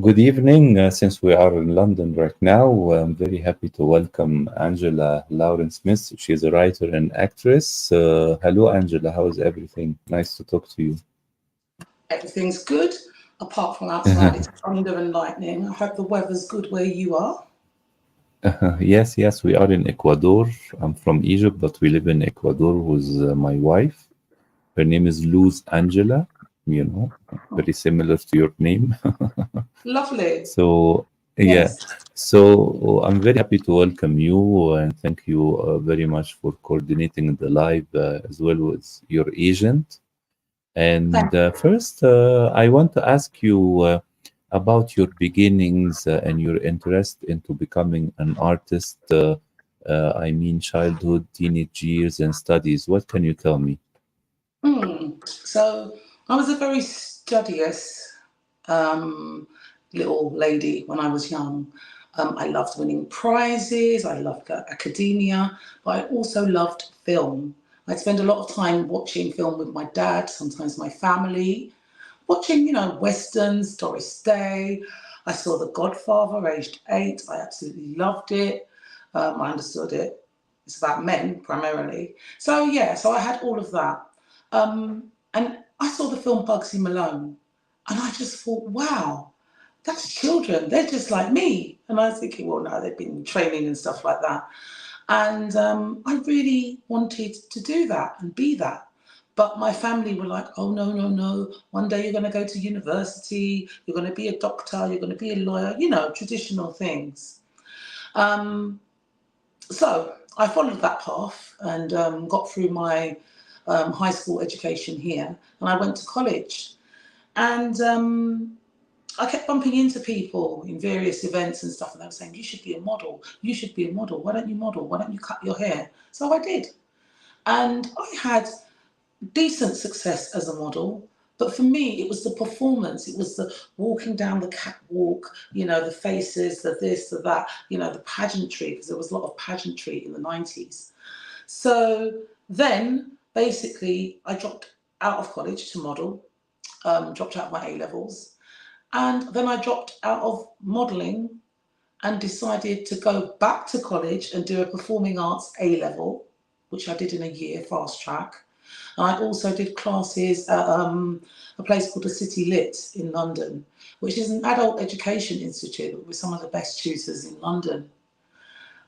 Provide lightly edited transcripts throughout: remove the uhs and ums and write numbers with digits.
Good evening. Since we are in London right now, I'm very happy to welcome Angela Lauren Smith. She's a writer and actress. Hello, Angela. How is everything? Nice to talk to you. Everything's good, apart from outside. It's thunder and lightning. I hope the weather's good where you are. Yes, we are in Ecuador. I'm from Egypt, but we live in Ecuador with my wife. Her name is Luz Angela, you know, very similar to your name. Lovely. So, yeah, Yes. so I'm very happy to welcome you and thank you very much for coordinating the live as well with your agent. And Thank first, I want to ask you about your beginnings and your interest into becoming an artist. I mean, childhood, teenage years, and studies. What can you tell me? So I was a very studious um, little lady when I was young. I loved winning prizes. I loved academia, but I also loved film. I'd spend a lot of time watching film with my dad, sometimes my family, watching, westerns, Doris Day. I saw The Godfather, aged 8. I absolutely loved it. I understood it. It's about men primarily. So yeah, so I had all of that. And I saw the film Bugsy Malone, and I just thought, wow, that's children. They're just like me. And I was thinking, well, no, they've been training and stuff like that. And I really wanted to do that and be that. But my family were like, oh, no, no, no. One day you're going to go to university, you're going to be a doctor, you're going to be a lawyer, traditional things. Um, so I followed that path and got through my high school education here. And I went to college. And I kept bumping into people in various events and stuff, and they were saying, you should be a model. You should be a model. Why don't you model? Why don't you cut your hair? So I did. And I had decent success as a model. But for me, it was the performance. It was the walking down the catwalk, the faces, the this, the that, the pageantry, because there was a lot of pageantry in the 90s. So then basically I dropped out of college to model, dropped out my A levels. And then I dropped out of modelling and decided to go back to college and do a performing arts A level, which I did in a year, fast track. And I also did classes at a place called the City Lit in London, which is an adult education institute with some of the best tutors in London.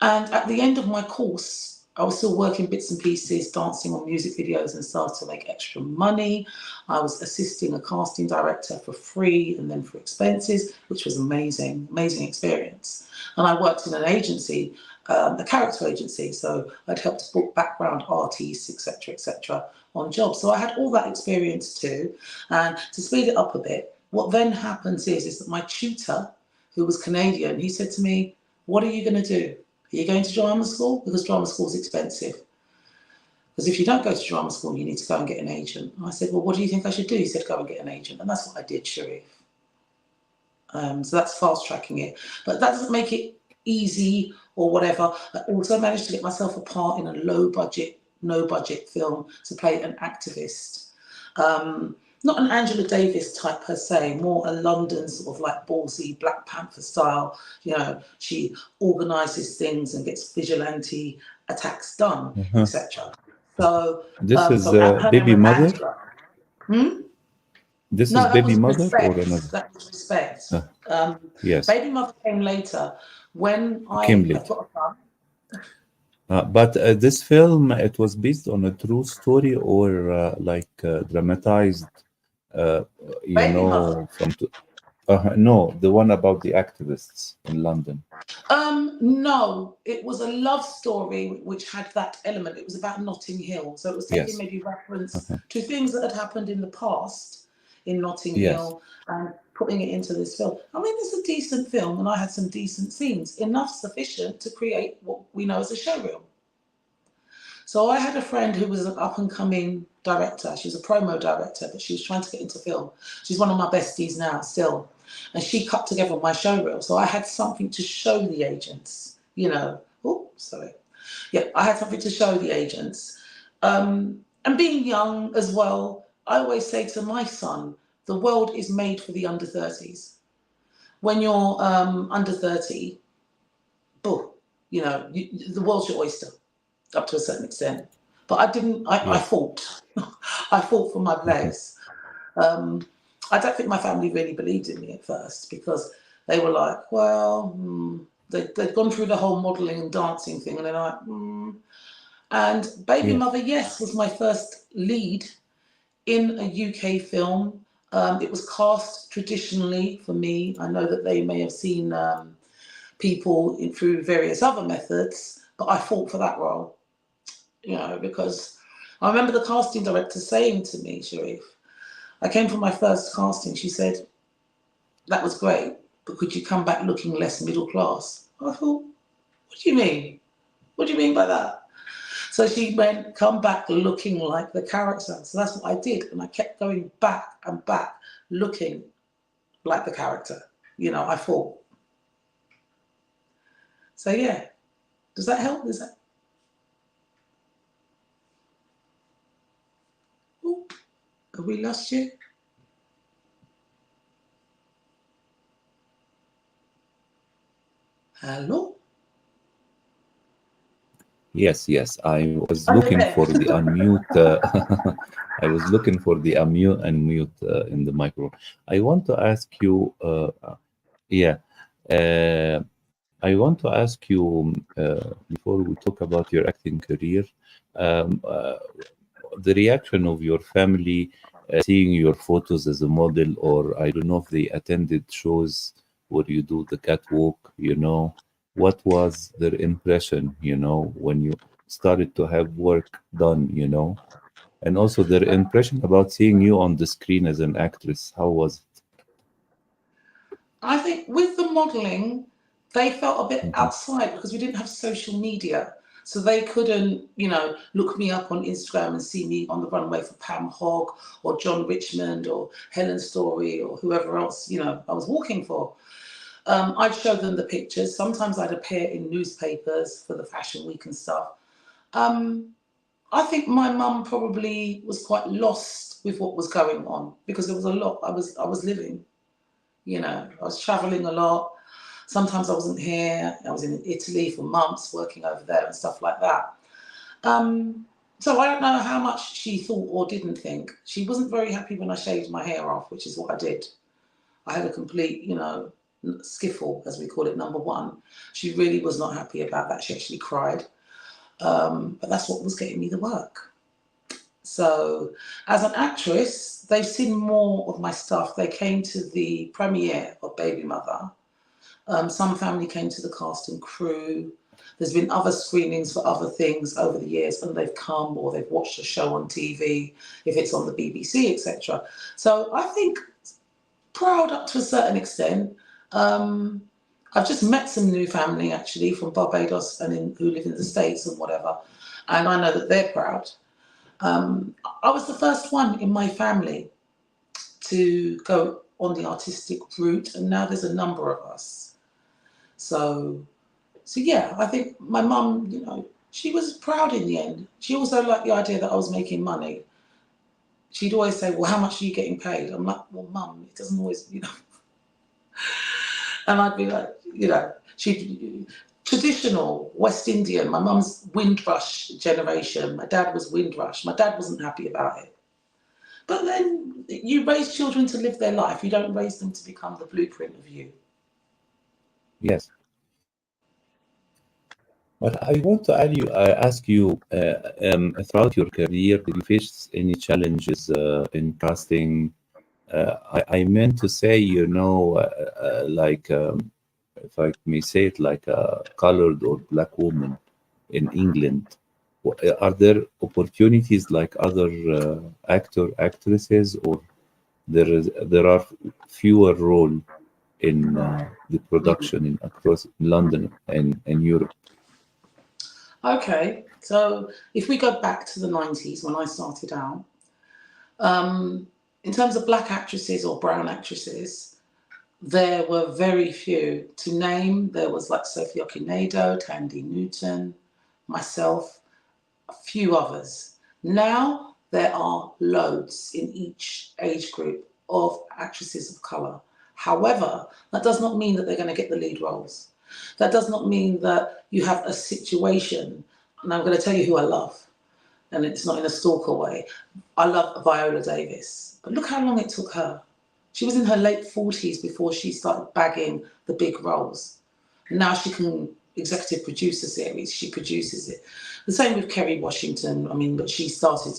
And at the end of my course, I was still working bits and pieces, dancing on music videos and stuff to make extra money. I was assisting a casting director for free and then for expenses, which was amazing, amazing experience. And I worked in an agency, a character agency, so I'd helped book background artists, etc., on jobs. So I had all that experience too. And to speed it up a bit, what then happens is that my tutor, who was Canadian, he said to me, what are you going to do? Are you going to drama school? Because drama school is expensive. Because if you don't go to drama school, you need to go and get an agent. And I said, well, what do you think I should do? He said, go and get an agent. And that's what I did, Sharif. So that's fast tracking it. But that doesn't make it easy or whatever. I also managed to get myself a part in a low budget, no budget film to play an activist. Not an Angela Davis type per se, more a London sort of like ballsy Black Panther style. She organises things and gets vigilante attacks done, Uh-huh. etc. So, This is her name Baby was Mother. Angela. Hmm? This is No, that Baby was Mother or Respect. another? That was Respect. Uh, Um, yes, Baby Mother came later. When came I've later. got a son. But this film, it was based on a true story or dramatized, uh, Baby Mother. from... No, the one about the activists in London. No, it was a love story which had that element. It was about Notting Hill. So it was taking Yes. maybe reference Uh-huh. to things that had happened in the past in Notting Yes. Hill and putting it into this film. I mean, it's a decent film and I had some decent scenes, enough sufficient to create what we know as a showreel. So I had a friend who was an up and coming director. She was a promo director, but she was trying to get into film. She's one of my besties now, still. And she cut together my showreel. So I had something to show the agents. Oh, sorry. Yeah, I had something to show the agents. And being young as well, I always say to my son, the world is made for the under 30s. when you're under 30, boom, the world's your oyster up to a certain extent. But I didn't, I Yes. fought. I fought for my place. Um, I don't think my family really believed in me at first because they were like, well, they'd gone through the whole modelling and dancing thing, and they're like, And Baby Yes. Mother, yes, was my first lead in a UK film. It was cast traditionally for me. I know that they may have seen people through various other methods, but I fought for that role, because I remember the casting director saying to me, Sharif, I came for my first casting. She said, that was great, but could you come back looking less middle class? I thought, what do you mean? What do you mean by that? So she went, come back looking like the character. So that's what I did. And I kept going back and back, looking like the character. I thought. So yeah, does that help? Oh, have we lost you? Hello? Yes, yes. I was Oh, you're looking there. for the unmute. I was looking for the unmute in the microphone. I want to ask you. Yeah, I want to ask you before we talk about your acting career, um, uh, the reaction of your family seeing your photos as a model, or I don't know if they attended shows where you do the catwalk. What was their impression? When you started to have work done. And also their impression about seeing you on the screen as an actress. How was it? I think with the modelling, they felt a bit Mhm. outside because we didn't have social media. So they couldn't, look me up on Instagram and see me on the runway for Pam Hogg or John Richmond or Helen Story or whoever else, I was walking for. I'd show them the pictures. Sometimes I'd appear in newspapers for the Fashion Week and stuff. Um, I think my mum probably was quite lost with what was going on because there was a lot I was living. I was traveling a lot. Sometimes I wasn't here. I was in Italy for months working over there and stuff like that. Um, so I don't know how much she thought or didn't think. She wasn't very happy when I shaved my hair off, which is what I did. I had a complete, skiffle, as we call it, number one. She really was not happy about that. She actually cried. But that's what was getting me the work. So, as an actress, they've seen more of my stuff. They came to the premiere of Baby Mother. Some family came to the cast and crew. There's been other screenings for other things over the years, and they've come or they've watched a show on TV, if it's on the BBC, etc. So I think proud up to a certain extent. Um, I've just met some new family actually from Barbados and who live in the States and whatever, and I know that they're proud. I was the first one in my family to go on the artistic route, and now there's a number of us. So, so yeah, I think my mum, she was proud in the end. She also liked the idea that I was making money. She'd always say, "Well, how much are you getting paid?" I'm like, "Well, mum, it doesn't always." And I'd be like, she traditional West Indian. My mum's Windrush generation. My dad was Windrush. My dad wasn't happy about it. But then you raise children to live their life. You don't raise them to become the blueprint of you. Yes. But I want to ask you, throughout your career, did you face any challenges in casting? I meant to say, like, if I may say it, like a colored or black woman in England. Are there opportunities like other actresses, or there are fewer role in the production in across London and Europe? Okay, so if we go back to the 90s when I started out, um, in terms of black actresses or brown actresses, there were very few. To name, there was like Sophie Okonedo, Tandy Newton, myself, a few others. Now there are loads in each age group of actresses of colour. However, that does not mean that they're going to get the lead roles. That does not mean that you have a situation, and I'm going to tell you who I love, and it's not in a stalker way. I love Viola Davis, but look how long it took her. She was in her late 40s before she started bagging the big roles. And now she can executive produce a series, she produces it. The same with Kerry Washington, I mean, but she started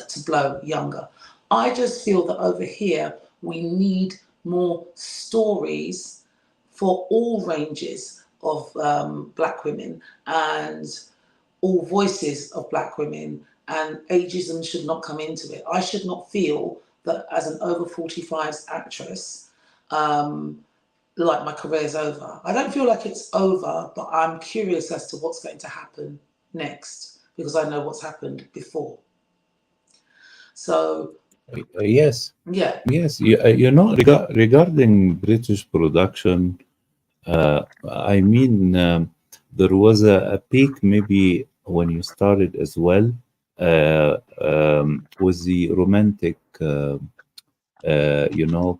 to blow younger. I just feel that over here we need more stories for all ranges of black women and all voices of black women, and ageism should not come into it. I should not feel that as an over 45s actress, like my career's over. I don't feel like it's over, but I'm curious as to what's going to happen next because I know what's happened before. So, Yes, yeah. yes. Regarding British production, I mean, there was a peak maybe when you started as well, with the romantic,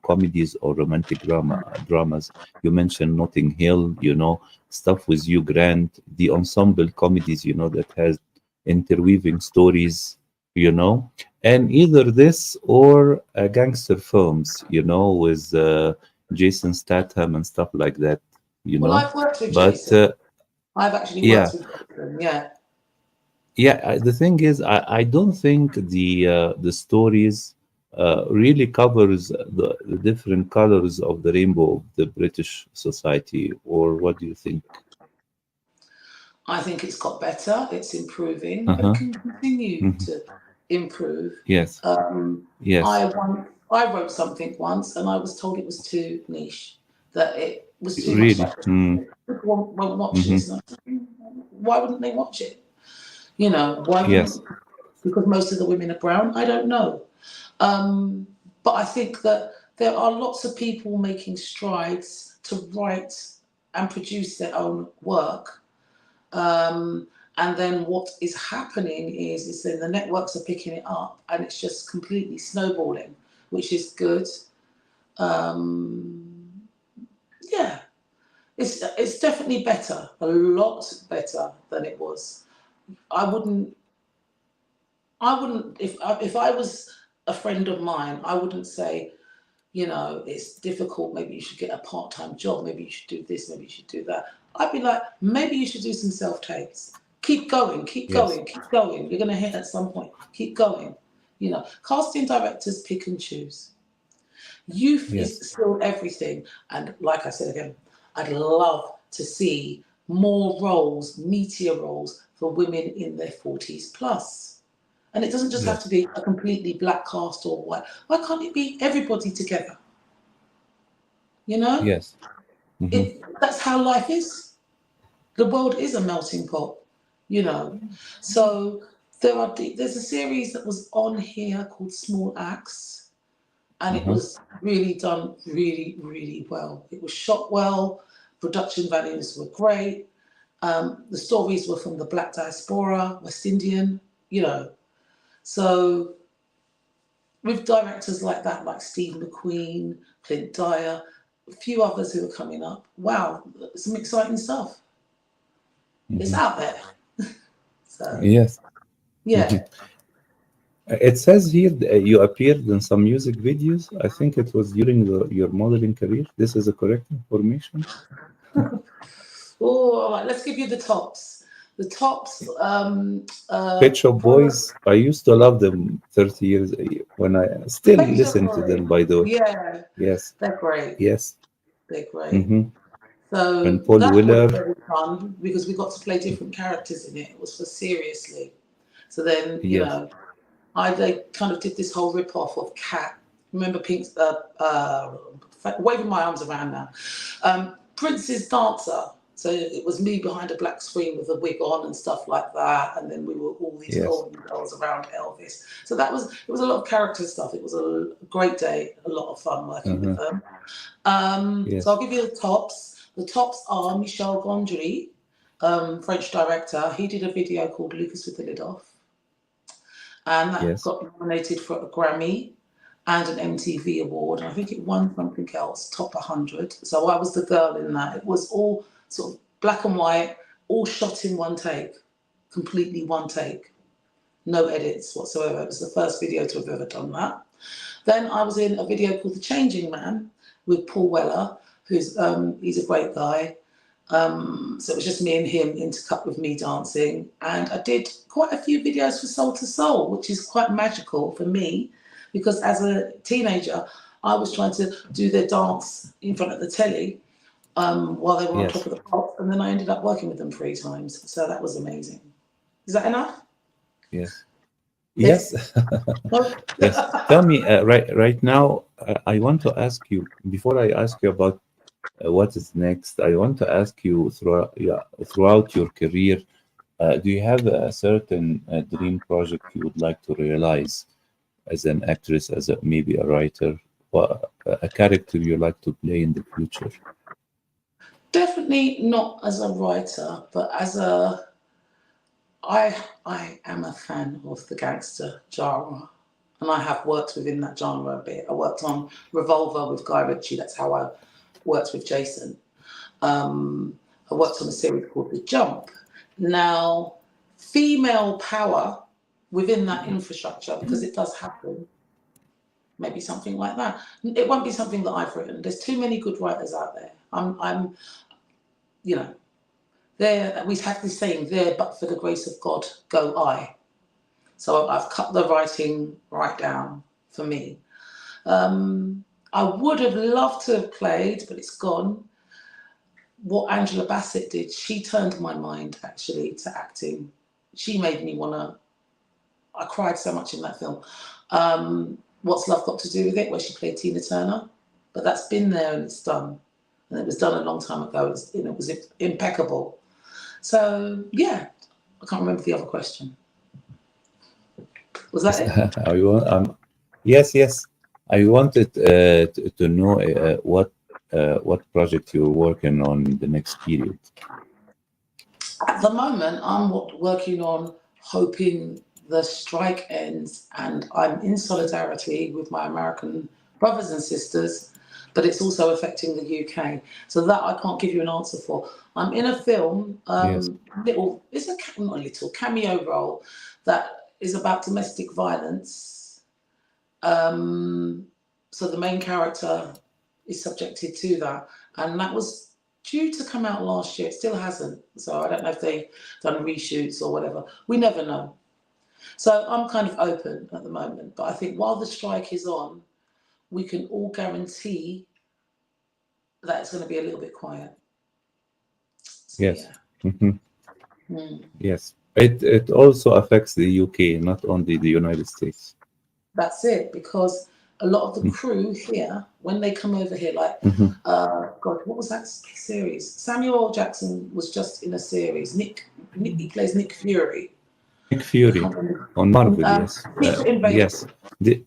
comedies or romantic dramas. You mentioned Notting Hill, stuff with Hugh Grant, the ensemble comedies, that has interweaving stories, and either this or gangster films, with Jason Statham and stuff like that, Well, I've worked with But Jason. I've actually yeah, worked with Jason. Yeah. yeah. The thing is, I don't think the stories really covers the different colors of the rainbow of the British society. Or what do you think? I think it's got better. It's improving, Uh but it huh. can continue Hmm. to improve. Yes. Um, Yes. I wrote something once, and I was told it was too niche, that it was too much Really. like Mm. people won't watch Hmm. this. And I'm thinking, why wouldn't they watch it? You know, why Yes. wouldn't? Because most of the women are brown. I don't know, um, but I think that there are lots of people making strides to write and produce their own work. Um, and then what is happening is then the networks are picking it up and it's just completely snowballing, which is good. Um, yeah, it's definitely better, a lot better than it was. I wouldn't if I was a friend of mine, I wouldn't say, it's difficult. Maybe you should get a part-time job. Maybe you should do this. Maybe you should do that. I'd be like, maybe you should do some self-tapes. Keep going, keep Yes. going, keep going. You're going to hit at some point. Keep going. Casting directors pick and choose. Youth is Yes. still everything. And like I said again, I'd love to see more roles, meteor roles for women in their 40s plus. And it doesn't just have to Yes. be a completely black cast or white. Why can't it be everybody together? You know, Yes. Hmm. that's how life is. The world is a melting pot. You know, so there's a series that was on here called Small Acts, and it Uh-huh. was really done really really well. It was shot well. Production values were great. The stories were from the Black diaspora, West Indian. You know, so with directors like that, like Steve McQueen, Clint Dyer, a few others who are coming up. Wow, some exciting stuff. It's Hmm. out there. So Yes. yeah, It says here you appeared in some music videos. I think it was during your modeling career. This is a correct information. oh, all right, let's give you the tops. The tops. Pet Shop Follow Boys, I used to love them 30 years when I still Page Up listen to them, Boys. by the way. Yeah, Yes, they're great. yes. They're great. Hmm. So And Paul that was Weller. very fun because we got to play different characters in it. It was for seriously. So then, Yes, they kind of did this whole rip off of Cat. Remember Pink's waving my arms around now. Prince's Dancer. So it was me behind a black screen with a wig on and stuff like that, and then we were all these yes. golden girls around Elvis. So it was a lot of character stuff. It was a great day, a lot of fun working with Uh-huh. them. So Yes, I'll give you the tops. The tops are Michel Gondry, French director. He did a video called Lucas with the Lid Off, and that yes. got nominated for a Grammy. and an MTV award. And I think it won something else, top 100. So I was the girl in that. It was all sort of black and white, all shot in one take, completely one take, no edits whatsoever. It was the first video to have ever done that. Then I was in a video called The Changing Man with Paul Weller, who's he's a great guy. So it was just me and him intercut with me dancing. And I did quite a few videos for Soul to Soul, which is quite magical for me, because as a teenager, I was trying to do their dance in front of the telly while they were on top Yes. of the pop. And then I ended up working with them 3 times. So that was amazing. Is that enough? Yes. Yes. Yes. Yes. Tell me, right now, I want to ask you, before I ask you about what is next, I want to ask you throughout your career, do you have a certain dream project you would like to realize as an actress, as maybe a writer, or a character you like to play in the future? Definitely not as a writer, but as a I am a fan of the gangster genre, and I have worked within that genre a bit. I worked on Revolver with Guy Ritchie. That's how I worked with Jason. I worked on a series called The Jump. Now, female power within that infrastructure, because it does happen, maybe something like that. It won't be something that I've written. There's too many good writers out there. I'm, you know, there. We have this saying, there, but for the grace of God, go I. So I've cut the writing right down for me. I would have loved to have played, but it's gone, what Angela Bassett did. She turned my mind actually to acting. She made me wanna. I cried so much in that film. What's Love Got to Do with It, where she played Tina Turner? But that's been there and it's done, and it was done a long time ago. It was impeccable. So yeah, I can't remember the other question. Was that Yes. it? I want, yes, yes. I wanted to know what project you're working on in the next period. At the moment, I'm working on hoping the strike ends, and I'm in solidarity with my American brothers and sisters, but it's also affecting the UK. So that I can't give you an answer for. I'm in a film, Yes. not a little cameo role that is about domestic violence. So the main character is subjected to that, and that was due to come out last year. It still hasn't, so I don't know if they've done reshoots or whatever. We never know. So I'm kind of open at the moment, but I think while the strike is on, we can all guarantee that it's going to be a little bit quiet. So Yes. yeah. Hmm. Mm. Yes. It also affects the UK, not only the United States. That's it, because a lot of the crew here, when they come over here, like, Mm-hmm. God, what was that series? Samuel L. Jackson was just in a series. He plays Nick Fury. Nick I Fury can't remember. on Marvel, yes. Secret Yes. Invasion.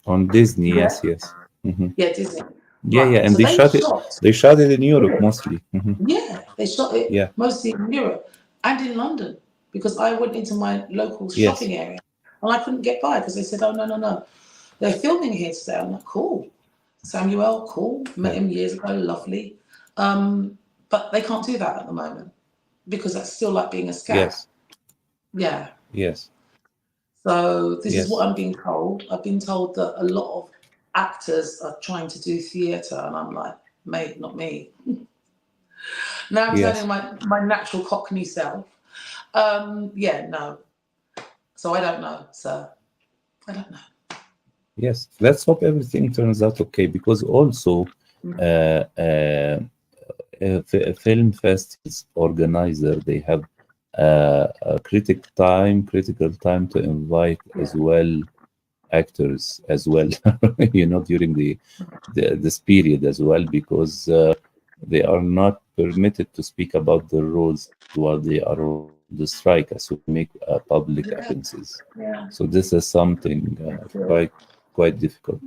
On Disney, Yeah, yes, yes. Hmm. yeah, Disney. Yeah, yeah, Right. and So they they shot it. shot They shot it in Europe it. mostly. Hmm. Yeah, they shot it Yeah. mostly in Europe and in London, because I went into my local Yes. shopping area and I couldn't get by because they said, "Oh no, no, no, they're filming here today." I'm like, "Cool, Samuel, cool. Met Yeah. him years ago, lovely." But they can't do that at the moment because that's still like being a scab. Yes. Yeah. Yes. So this is what Yes. I'm being told. I've been told that a lot of actors are trying to do theatre, and I'm like, mate, not me. Now I'm turning Yes. my natural Cockney self. Yeah, no. So I don't know, sir. I don't know. Yes. Let's hope everything turns out okay, because also uh, uh, film festivals organizer, they have a critical time to invite as Yeah. well actors as well, during this period as well, because they are not permitted to speak about their roles while they are on the strike, as well make public Yeah. appearances. Yeah. So this is something That's it. quite difficult.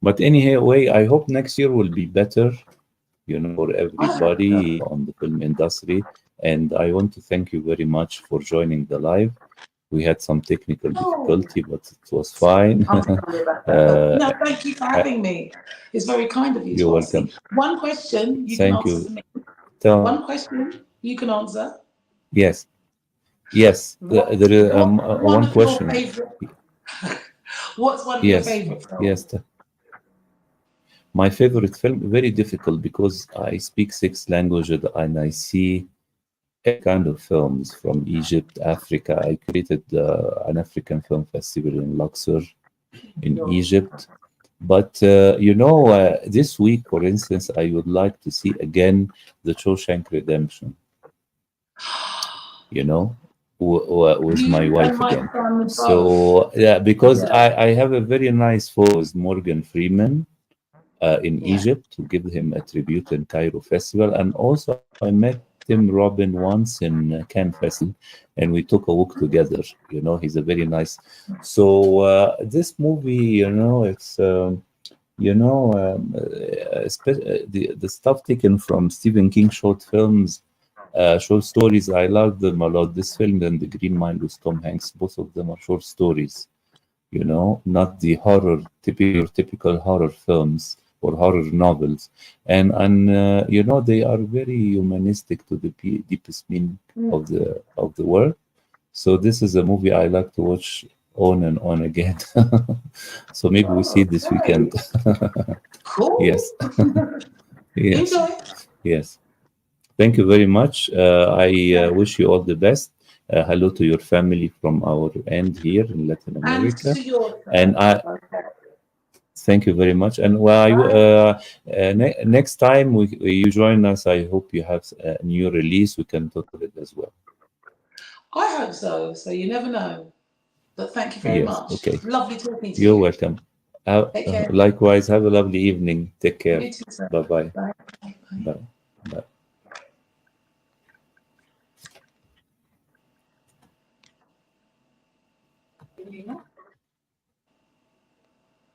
But anyway, I hope next year will be better, for I hope everybody so. on the film industry. And I want to thank you very much for joining the live. We had some technical Oh, difficulty, but it was fine. I'm sorry about that. But uh, no, thank you for uh, having me. It's very kind of you you're to ask me. welcome. One question you can Thank answer you. for me. Tell, One question you can answer. yes, yes. There is What's one one of your question. favorite? What's one of your Yes, favorite yes. films? My favorite film, very difficult because I speak six languages and I see every kind of films from Egypt, Africa. I created an African film festival in Luxor in Your Egypt. But this week, for instance, I would like to see again the Shawshank Redemption. You know, with my you and wife my again. son both. So yeah, because Yeah. I have a very nice photo with Morgan Freeman in Yeah. Egypt to give him a tribute in Cairo Festival. And also, I met Tim Robin once in Cannes Festival, and we took a walk together. He's a very nice. So this movie, it's the stuff taken from Stephen King short films, short stories. I love them a lot. This film and The Green Mile with Tom Hanks, both of them are short stories, not the your typical horror films or horror novels. And they are very humanistic to the deepest meaning of the world. So this is a movie I like to watch on and on again. So maybe we see Oh, it this weekend. okay. Cool. Yes, yes, Enjoy. yes. Thank you very much. I wish you all the best. Hello to your family from our end here in Latin And America. to yourself. And I Okay. thank you very much. And well, Bye. next time you join us, I hope you have a new release. We can talk of it as well. I hope so. So you never know. But thank you very Yes. much. Okay. Lovely talking to You're you. welcome. Take care. Likewise. Have a lovely evening. Take care. You too, sir. Bye bye. Bye. Bye. Bye bye. Bye.